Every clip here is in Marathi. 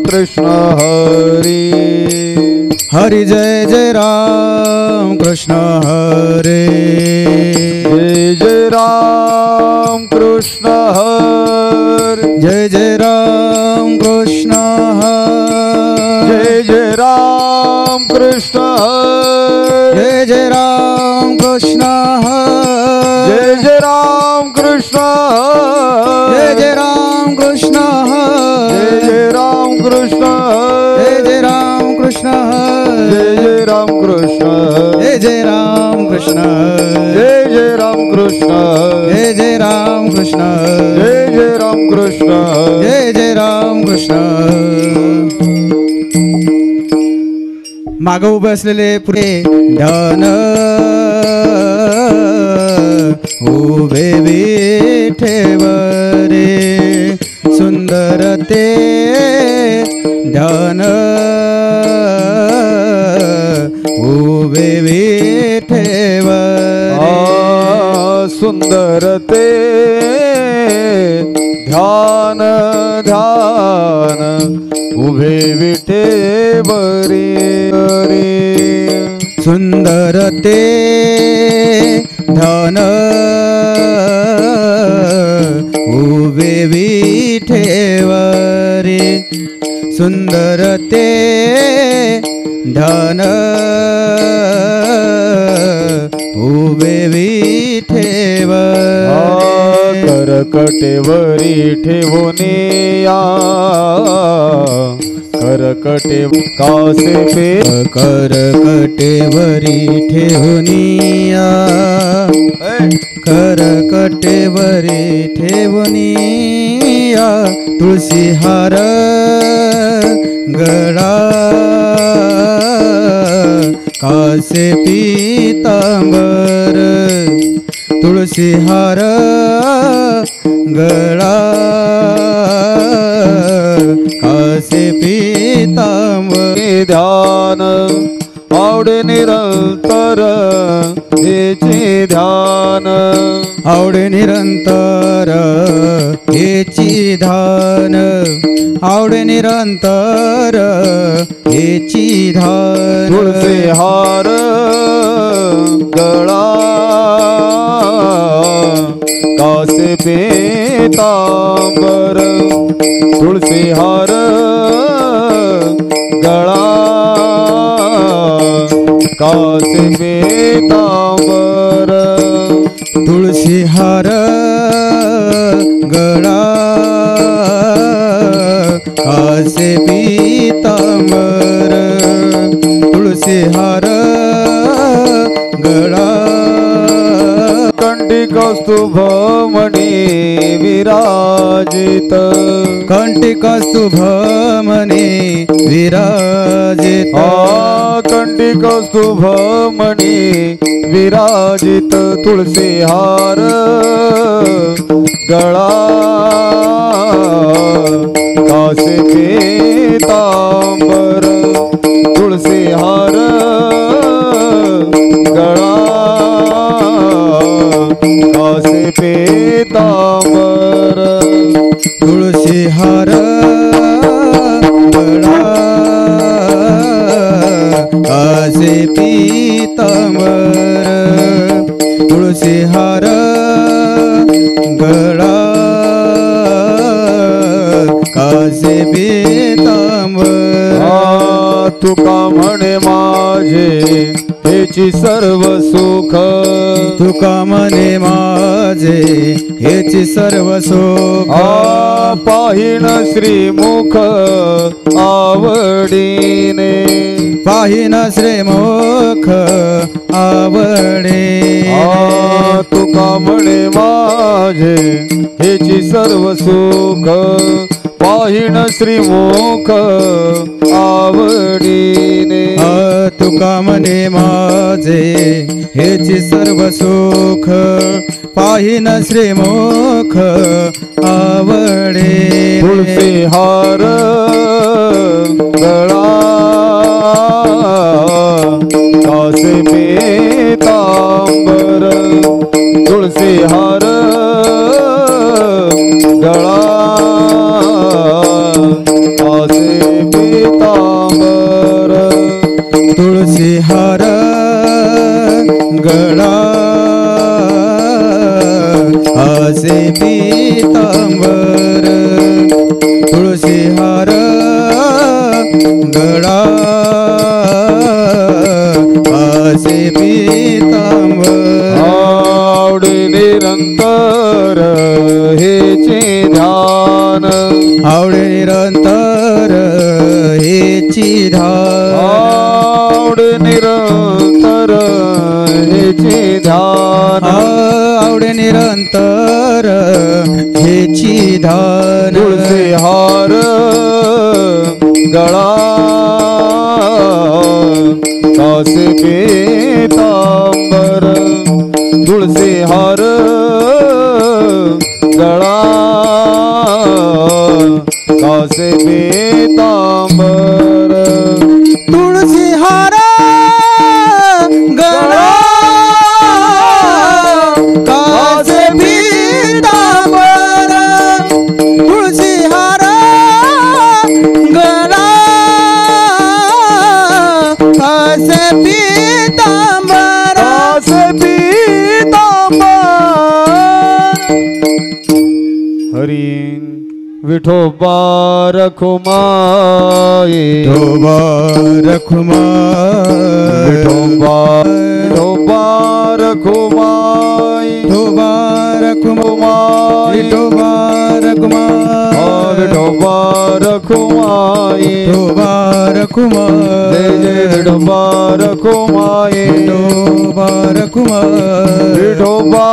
कृष्ण हरी हरि जय जय राम कृष्ण हरे जय जय राम कृष्ण हरे जय जय राम कृष्ण हरे जय जय राम कृष्ण हरे जय जय राम कृष्ण हरे जय जय राम कृष्ण जय जय राम कृष्ण जय जय राम कृष्ण जय जय राम कृष्ण जय जय राम कृष्ण जय जय राम कृष्ण जय जय राम कृष्ण जय जय राम कृष्ण जय जय राम कृष्ण जय जय राम कृष्ण माग उभे असलेले पुढे ध्यान उभे विठेवरे सुंदर ते ध्यान उभे विठेवरे सुंदर ते ध्यान ध्यान उभे विठेवरी सुंदर ते ध्यान उभे विठेवरे सुंदर ते ध्यान उभे विठेवरे करकटेवरी ठेवोनिया करकटे कासे पे करकटेवरी ठेवनिया करकटेवरी ठेवनिया तुळशी हार गळा कासे पीतांबर तुळशी हार गळा कासे पीतांबर ध्यान आवडे निरंतर हेचे ध्यान आवडे निरंतर हेची ध्यान आवडे निरंतर हेची ध्यान तुळसे हार गळा कासे पीतांबर तुळसी हार गळा कासे पीतांबर तुळशी हार गळा कासे पीतांबर तुळशी हार गळा कंठी कौस्तुभ मणी विराजित कंठी कौस्तुभ मणी विराजित कंठी कौस्तुभ मणी विराजित तुळसी हार गळा कासे पीतांबर तुळसी हार गळा कासे पीतांबर तुळशी हार गळा कासे पीतांबर तुळशी हार गळा कासे पीतांबर तुका म्हणे माझे हेची सर्व सुख तुका म्हणे माझे हेची सर्व सुख पाहिन श्रीमुख आवडीने पाहिन श्रीमुख आवडे तुका म्हणे माझे हेची सर्व सुख पाहिन श्रीमुख आवडीने तुका म्हणे माझे हेची सर्व सुख पाहिन श्रीमुख आवडे तुळसी हार गळा कासे पीतांबर तुळसी हार गळा कासे पीतांबर तुळसी हार गळा असे पीतांबर तुळसी हार गळा असे पीतांबर आवडे निरंतर हेचे ध्यान आवडे निरंतर हेची ध्यान आवडे निरंतर हेचे ध्यान आवडे निरंतर हेची ध्यान तुळसी हार गळा कासे पीतांबर तुळसी हार गळा कासे पीतांबर तुळसी हार गळा कासे पीतांबर तुळसी हार गळा कासे पीतांबर कासे पीतांबर हरी विठोबा रखुमाई विठोबा रखुमाई विठोबा विठोबा रखुमाई विठोबा रखुमाई विठोबा रखुमाई विठोबा रखुमाई विठोबा रखुमाई जय जय विठोबा रखुमाई विठोबा रखुमाई विठोबा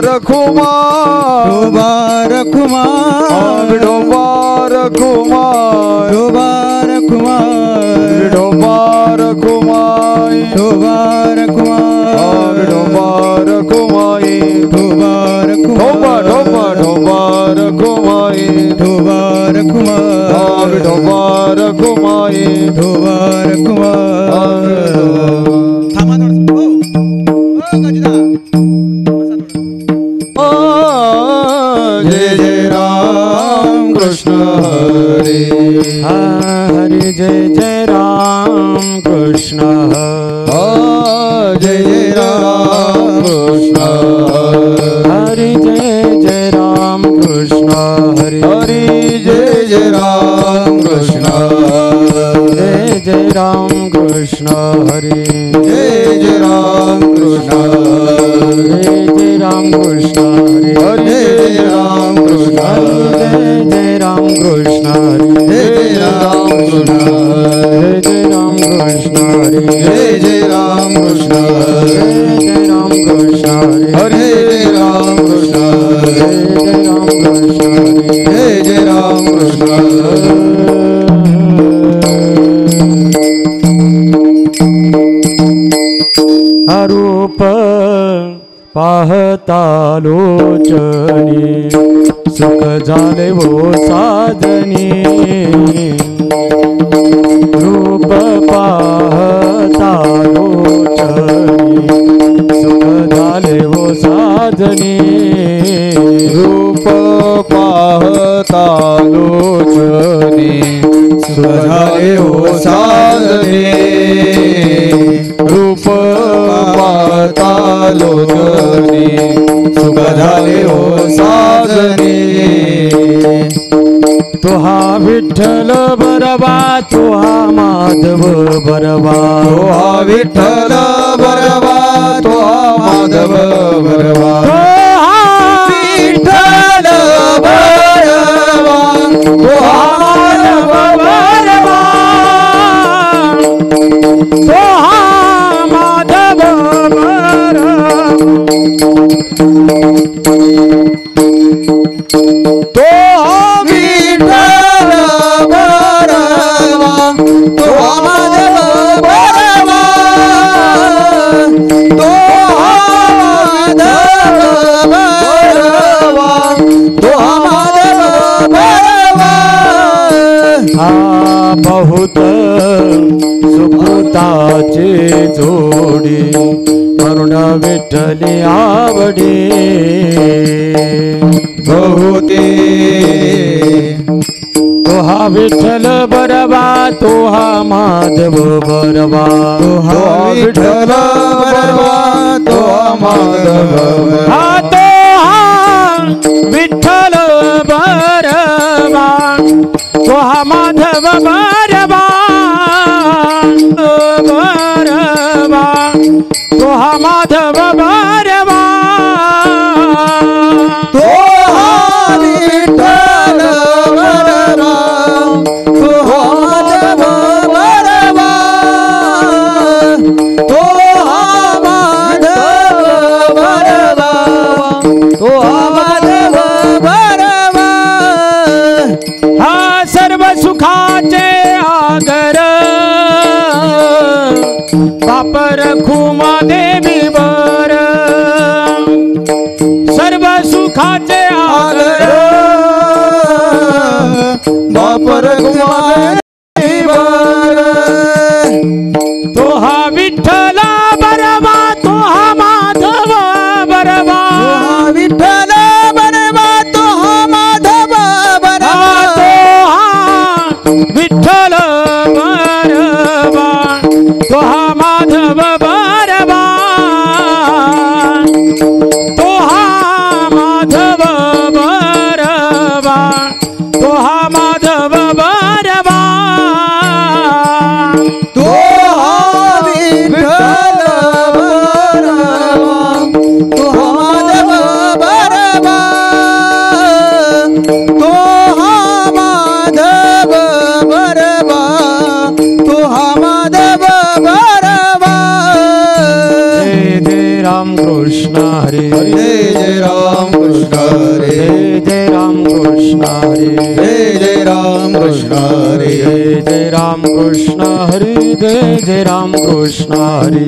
रखुमाई विठोबा रखुमाई विठोबा रखुमाई विठोबा रखुमाई विठोबा रखुमाई विठोबा रखुमाई विठोबा रखुमाई विठोबा ढोबा रखुमाई विठोबा रखुमाई विठोबा रखुमाई विठोबा रखुमाई थांबा जय जय राम कृष्ण हरे हरे जय जय राम कृष्ण जय जय राम कृष्ण हरे जय जय राम कृष्ण हरे हरि जय जय राम कृष्ण जय जय राम कृष्ण हरे जय जय राम कृष्ण जय जय राम कृष्ण हरे हरि जय राम कृष्ण जय जय राम कृष्ण हरे जय जय राम कृष्ण जय जय राम कृष्ण हरे जय जय राम कृष्ण जय जय राम कृष्ण हरे हरि जय राम कृष्ण जय जय राम कृष्ण हरे जय जय राम कृष्ण रूप पाहता लोचनी सुख झाले हो साधनी रूप पाहता लोचनी सुख झाले हो साधनी रूप पाहता लोचनी सुख झाले हो साधने रूप पाहता लोचनी सुख झाले हो साधने तो हा विठ्ठल बरवा तो हा माधव बरवा तो हा विठ्ठल बरवा तो हा माधव बरवा तो हा विठ्ठल बरवा तो हा माधव बरवा तो हा माधव बरवा तो हा विठ्ठल बरवा तो हा माधव बरवा तो हा माधव बरवा तो हा माधव बरवा हा बहुत सुकृताचे जोडी करुण विठ्ठली आवडी बहुते तो हा विठ्ठल बरवा तो हा माधव बरवा तो हा विठ्ठल बरवा तो हा माधव बरवा हा तो हा विठ्ठल बरवा तो हा माधव बरवा बरवा तो हा माधव बरवा तो हा विठ्ठल बरवा तो हा माधव बरवा तो हा माधव बरवा तो हा माधव बरवा हा सर्व सुखाचे आगर बापर खुमा देवी वर सर्व सुखाचे आगर बापर तो हा विठ्ठला बरवा तो हा माधव बरवा विठ्ठल बरवा तो हा माधव बरवा तो हा विठ्ठल बरवा तो हा माधव बरवा तो हा माधव बरवा तो हा माधव बरवा तो हा विठ्ठल बरवा तो हा माधव बरवा तो हा माधव बरवा तो हा माधव बरवा जय जय राम कृष्ण हरे जय जय राम कृष्ण हरे जय जय राम कृष्ण हरे जय जय राम कृष्ण हरे जय जय राम कृष्ण हरे जय जय राम कृष्ण हरे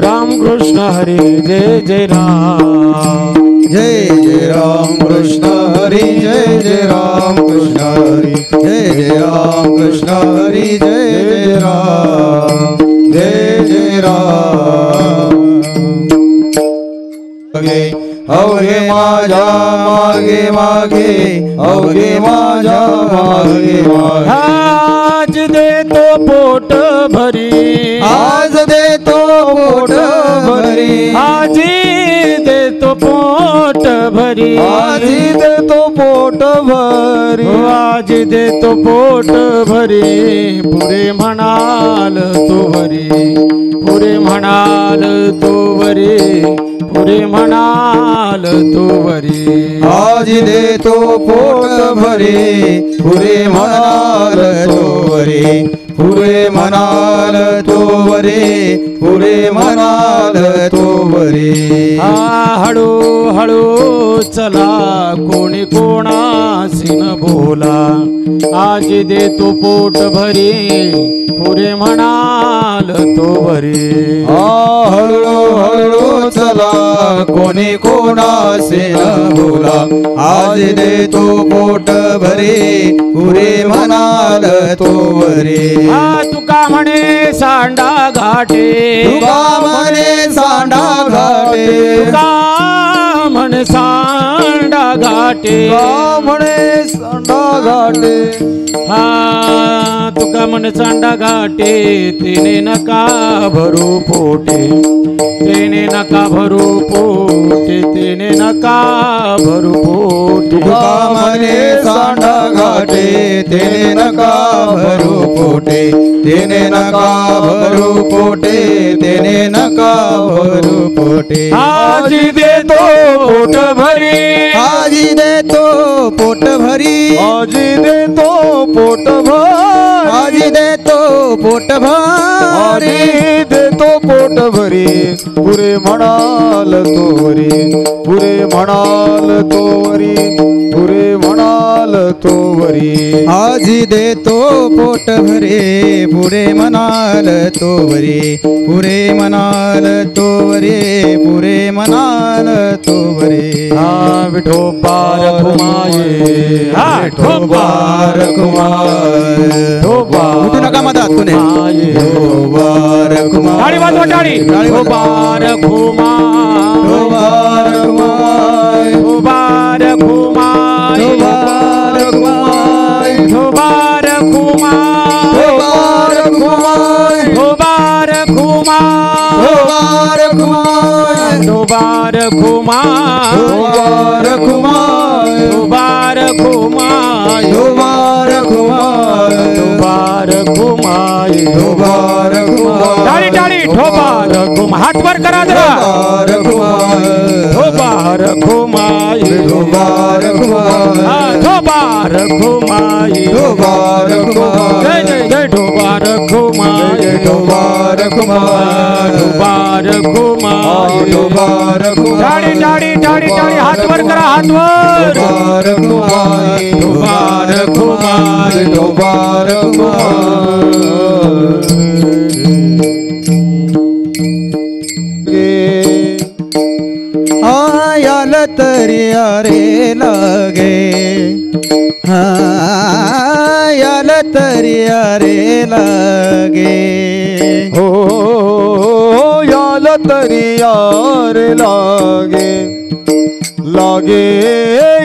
राम कृष्ण हरे जय जय राम जय जय राम कृष्ण हरि जय जय राम कृष्ण हरि जय जय राम कृष्ण हरि जय जय राम जय जय राम अवघे माझ्या मागे मागे अवघे माझ्या मागे मागे आज देतो पोट भरी आज देतो पोट भरी आजी देतो पोट भरी आजी देतो पोट भरी आज देतो पोट भरी पुरे म्हणाल तो वरी पुरे म्हणाल तो वरी पुरे म्हणाल तो वरी आज देतो पोट भरे पुरे म्हणाल तो वरे पुरे म्हणाल तो वरे पुरे म्हणाल तो वरे हळू हळू चला कोणी कोणाशी न बोला आज देतो पोट भरी पुरे म्हणाल तो वरी हळू हळू चला कोणी कोणासे न बोला आज देतो पोट भरे पुरे म्हणाल तो वरे तुका म्हणे सांडा घाटे तुका म्हणे सांडा घाटे तुका म्हणे सांडा घाटे म्हणे सांडा घाटे तुका म्हणे सांडा घाटे तिने नका भरू पोटे तिने नका भरू पोटे तिने नका भरू पोटे तुका म्हणे सांडा घाटे तेने नका भरू पोटे तेने नका भरू पोटे तेने नका भरू पोटे आजी देतो पोट भरी आजी देतो पोट भरी आजी देतो पोट भरी आजी देतो पोट भरी देतो पोट भरी पुरे म्हणाल तो वरी पुरे म्हणाल तो वरी पुरे म्हणाल तो वरी आजी देतो पोट भरे पुरे म्हणाल तो वरे पुरे म्हणाल तो वरे पुरे म्हणाल तो वरे विठोबार घुमाये विठोबार घुमाये उठू नका मधात कुणी विठोबार घुमाये टाळी वाजवा टाळी विठोबार घुमा विठोबार घुमाये विठोबार घुमाये विठोबार घुमाये धोबार खुमाय धोबार खुमाय धोबार खुमाय धोबार खुमाय धोबार खुमाय धोबार खुमाय धोबार खुमाय धोबार खुमाय टाळी टाळी धोबार खुमाय हात वर करा जरा धोबार खुमाय धोबार खुमाय धोबार खुमाय धोबार खुमाय धोबार खुमाय जय जय जय धोबार खुमाय धोबार खुमाय धोबार खुमाय धोबार खुमाय टाळी टाळी टाळी टाळी हात वर करा हात वर धोबार खुमाय धोबार खुमाय धोबार खुमाय आल तरी अरे लागे आल तरी अरे लागे हो याल तरी यार लागे लागे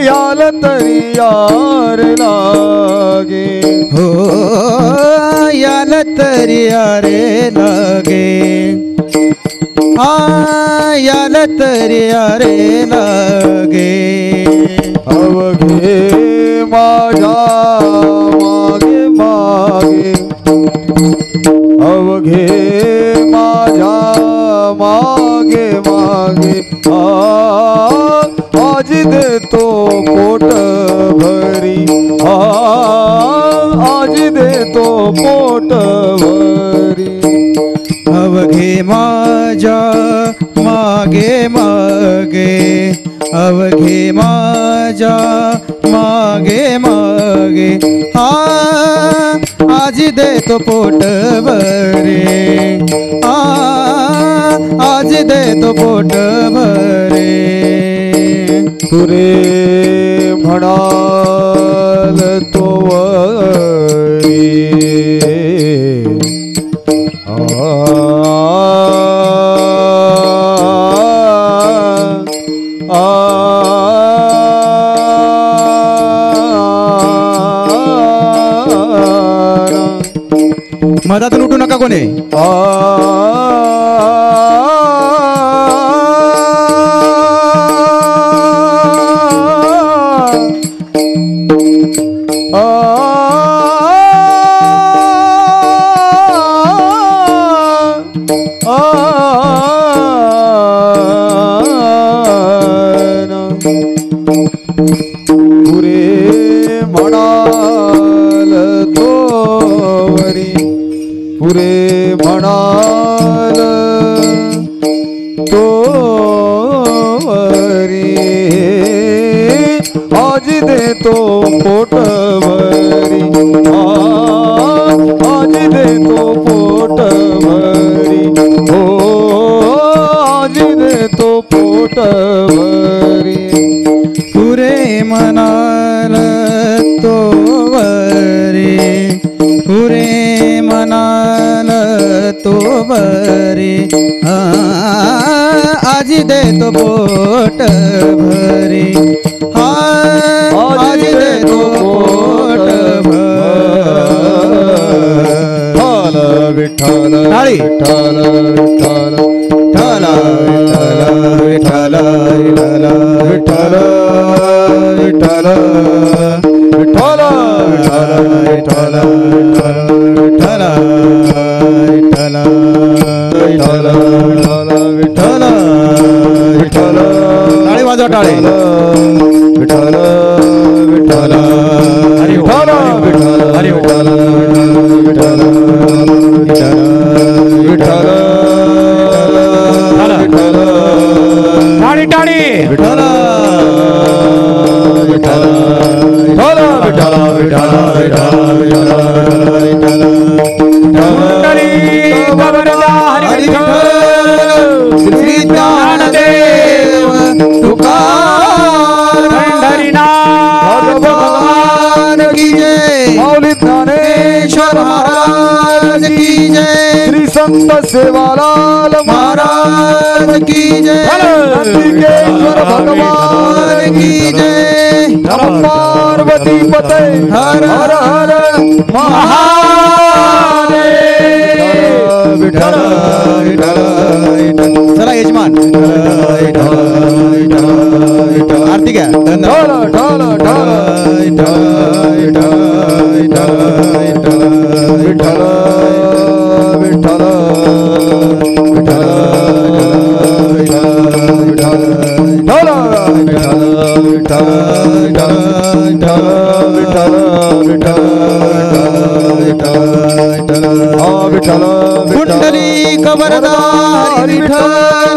याल तरी यार लागे हो याल तरी अरे लागे याल तरी अरे लागे अवघे माझ्या मागे मागे अवघे माझ्या मागे मागे आज देतो पोट भरी आज देतो पोट भरी अवघे माझ्या मागे मागे अवघे माझ्या मागे मागे आज देतो पोट भरे आज देतो पोट भरे तुरे म्हणाल तो वरी मधातून उठू नका कोणी पुरे म्हणाल तो वरी पुरे म्हणाल तो वरी आज देतो पोट भरी आज देतो पोट भरी हो आज देतो पोट भरी पुरे मनाल तो वरे पुरे मनाल तो वरे आज देतो पोट भरे आज देतो पोट भरे विठ्ठल टाळी. विठ्ठल विठ्ठल विठ्ठल विठ्ठल विठ्ठल विठ्ठल विठ्ठल विठ्ठल विठ्ठल विठ्ठल विठ्ठल विठ्ठल विठ्ठल विठ्ठल टाळी वाजवा टाळी विठ्ठल विठ्ठल हरी ओम, विठ्ठल हरी ओम. विठ्ठल विठ्ठल विठ्ठल विठ्ठल टाळी टाळी विठ्ठल विठ्ठल विठ्ठल विठ्ठल विठ्ठल विठ्ठल मंडळी गबरदा हरी हरी विठ्ठल. विठ्ठल श्री ज्ञानदेव तुकाराम पंढरीनाथ भगवान की जय माऊली ज्ञानेश्वर महाराज की जय श्री संत सेवालाल महाराज की जय नंदिकेश्वर भगवान की जय नमः पार्वती पते हर हर हर महादेव विठ्ठल विठ्ठल विठ्ठल. चला यजमान आरती घ्या. ढोल ढोल ढोल विठ्ठल विठ्ठल ढोल कुंडली कबरदार विठ्ठल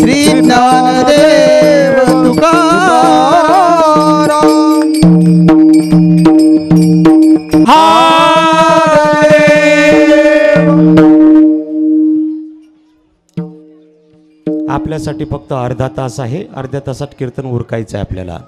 श्री ज्ञानदेव तुकाराम. आपल्यासाठी फक्त अर्धा तास आहे. अर्ध्या तासात कीर्तन उरकायचं आहे आपल्याला.